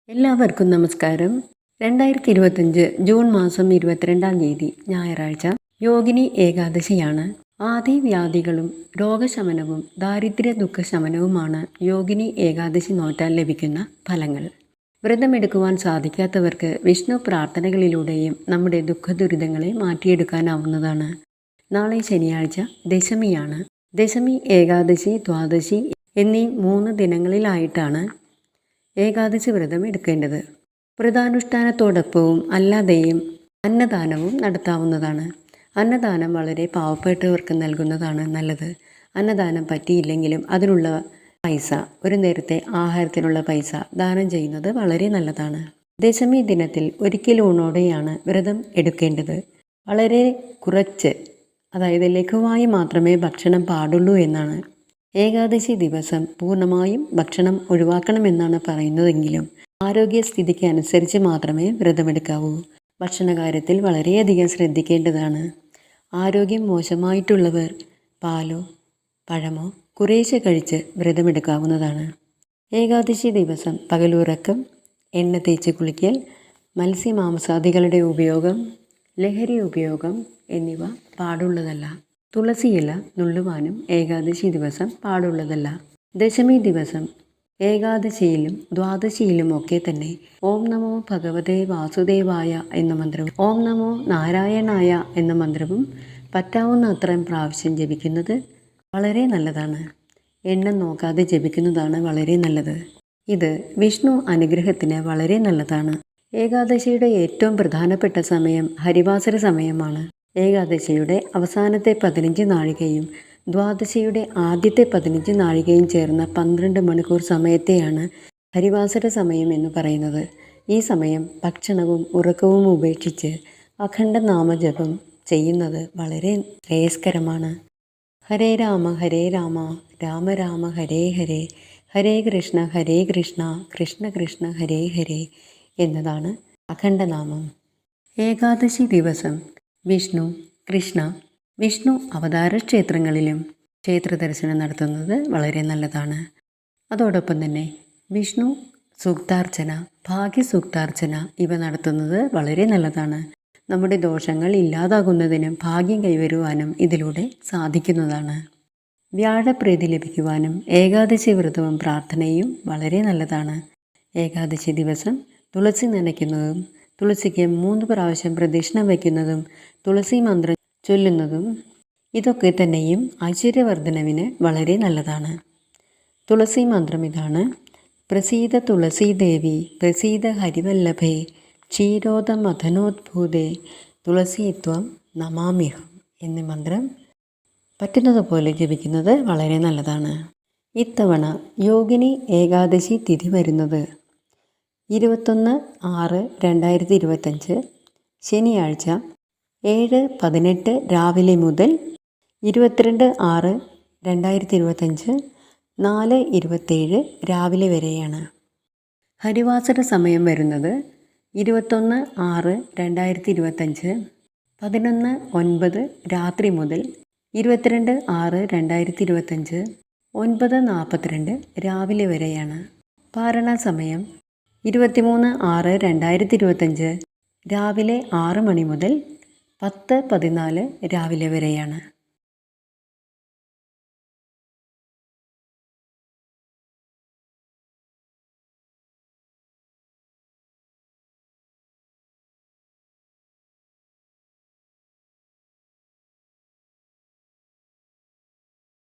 എല്ലാവർക്കും നമസ്കാരം. 2025 ജൂൺ മാസം 22-ാം തീയതി ഞായറാഴ്ച യോഗിനി ഏകാദശിയാണ്. ആദിവ്യാധികളും രോഗശമനവും ദാരിദ്ര്യ ദുഃഖശമനവുമാണ് യോഗിനി ഏകാദശി നോറ്റാൽ ലഭിക്കുന്ന ഫലങ്ങൾ. വ്രതമെടുക്കുവാൻ സാധിക്കാത്തവർക്ക് വിഷ്ണു പ്രാർത്ഥനകളിലൂടെയും നമ്മുടെ ദുഃഖദുരിതങ്ങളെ മാറ്റിയെടുക്കാനാവുന്നതാണ്. നാളെ ശനിയാഴ്ച ദശമിയാണ്. ദശമി, ഏകാദശി, ദ്വാദശി എന്നീ 3 ദിനങ്ങളിലായിട്ടാണ് ഏകാദശി വ്രതം എടുക്കേണ്ടത്. വ്രതാനുഷ്ഠാനത്തോടൊപ്പവും അല്ലാതെയും അന്നദാനവും നടത്താവുന്നതാണ്. അന്നദാനം വളരെ പാവപ്പെട്ടവർക്ക് നൽകുന്നതാണ് നല്ലത്. അന്നദാനം പറ്റിയില്ലെങ്കിലും അതിനുള്ള പൈസ, ഒരു നേരത്തെ ആഹാരത്തിനുള്ള പൈസ ദാനം ചെയ്യുന്നത് വളരെ നല്ലതാണ്. ദശമി ദിനത്തിൽ ഒരിക്കൽ ഊണോടെയാണ് വ്രതം എടുക്കേണ്ടത്. വളരെ കുറച്ച്, അതായത് ലഘുവായി മാത്രമേ ഭക്ഷണം പാടുള്ളൂ എന്നാണ്. ഏകാദശി ദിവസം പൂർണ്ണമായും ഭക്ഷണം ഒഴിവാക്കണമെന്നാണ് പറയുന്നതെങ്കിലും ആരോഗ്യസ്ഥിതിക്ക് അനുസരിച്ച് മാത്രമേ വ്രതമെടുക്കാവൂ. ഭക്ഷണകാര്യത്തിൽ വളരെയധികം ശ്രദ്ധിക്കേണ്ടതാണ്. ആരോഗ്യം മോശമായിട്ടുള്ളവർ പാലോ പഴമോ കുറേശ്ശെ കഴിച്ച് വ്രതമെടുക്കാവുന്നതാണ്. ഏകാദശി ദിവസം പകലുറക്കം, എണ്ണ തേച്ച് കുളിക്കൽ, മത്സ്യമാംസാദികളുടെ ഉപയോഗം, ലഹരി ഉപയോഗം എന്നിവ പാടുള്ളതല്ല. തുളസിയില നുള്ളുവാനും ഏകാദശി ദിവസം പാടുള്ളതല്ല. ദശമി ദിവസം ഏകാദശിയിലും ദ്വാദശിയിലും ഒക്കെ തന്നെ ഓം നമോ ഭഗവതേ വാസുദേവായ എന്ന മന്ത്രവും ഓം നമോ നാരായണായ എന്ന മന്ത്രവും പറ്റാവുന്ന അത്രയും പ്രാവശ്യം ജപിക്കുന്നത് വളരെ നല്ലതാണ്. എണ്ണം നോക്കാതെ ജപിക്കുന്നതാണ് വളരെ നല്ലത്. ഇത് വിഷ്ണു അനുഗ്രഹത്തിന് വളരെ നല്ലതാണ്. ഏകാദശിയുടെ ഏറ്റവും പ്രധാനപ്പെട്ട സമയം ഹരിവാസര സമയമാണ്. ഏകാദശിയുടെ അവസാനത്തെ 15 നാഴികയും ദ്വാദശിയുടെ ആദ്യത്തെ 15 നാഴികയും ചേർന്ന 12 മണിക്കൂർ സമയത്തെയാണ് ഹരിവാസര സമയം എന്ന് പറയുന്നത്. ഈ സമയം ഭക്ഷണവും ഉറക്കവും ഉപേക്ഷിച്ച് അഖണ്ഡ നാമജപം ചെയ്യുന്നത് വളരെ ശ്രേയസ്കരമാണ്. ഹരേ രാമ രാമ രാമ ഹരേ ഹരേ, ഹരേ കൃഷ്ണ കൃഷ്ണ കൃഷ്ണ ഹരേ ഹരേ എന്നതാണ് അഖണ്ഡനാമം. ഏകാദശി ദിവസം വിഷ്ണു അവതാര ക്ഷേത്രങ്ങളിലും ക്ഷേത്ര ദർശനം നടത്തുന്നത് വളരെ നല്ലതാണ്. അതോടൊപ്പം തന്നെ വിഷ്ണു സൂക്താർച്ചന, ഭാഗ്യസൂക്താർച്ചന ഇവ നടത്തുന്നത് വളരെ നല്ലതാണ്. നമ്മുടെ ദോഷങ്ങൾ ഇല്ലാതാകുന്നതിനും ഭാഗ്യം കൈവരുവാനും ഇതിലൂടെ സാധിക്കുന്നതാണ്. വ്യാഴപ്രീതി ലഭിക്കുവാനും ഏകാദശി വ്രതവും പ്രാർത്ഥനയും വളരെ നല്ലതാണ്. ഏകാദശി ദിവസം തുളസി നനയ്ക്കുന്നതും തുളസിക്ക് 3 പ്രാവശ്യം പ്രദക്ഷിണം വയ്ക്കുന്നതും തുളസി മന്ത്രം ചൊല്ലുന്നതും ഇതൊക്കെ തന്നെയും ഐശ്വര്യവർദ്ധനവിന് വളരെ നല്ലതാണ്. തുളസി മന്ത്രം ഇതാണ്: പ്രസീത തുളസീ ദേവി പ്രസീത ഹരിവല്ലഭേ ക്ഷീരോദമഥനോദ്ഭൂതേ തുളസീത്വം നമാമ്യഹം എന്നീ മന്ത്രം പറ്റുന്നതുപോലെ ജപിക്കുന്നത് വളരെ നല്ലതാണ്. ഇത്തവണ യോഗിനി ഏകാദശി തിഥി വരുന്നത് 21/6/2025 ശനിയാഴ്ച 7:18 രാവിലെ മുതൽ 22/6/2025 4:27 രാവിലെ വരെയാണ്. ഹരിവാസര സമയം വരുന്നത് 21/6/2025 11:09 രാത്രി മുതൽ 22/6/2025 9:42 രാവിലെ വരെയാണ്. പാരണ സമയം 23/6/2025 രാവിലെ 6 മണി മുതൽ 10:14 രാവിലെ വരെയാണ്.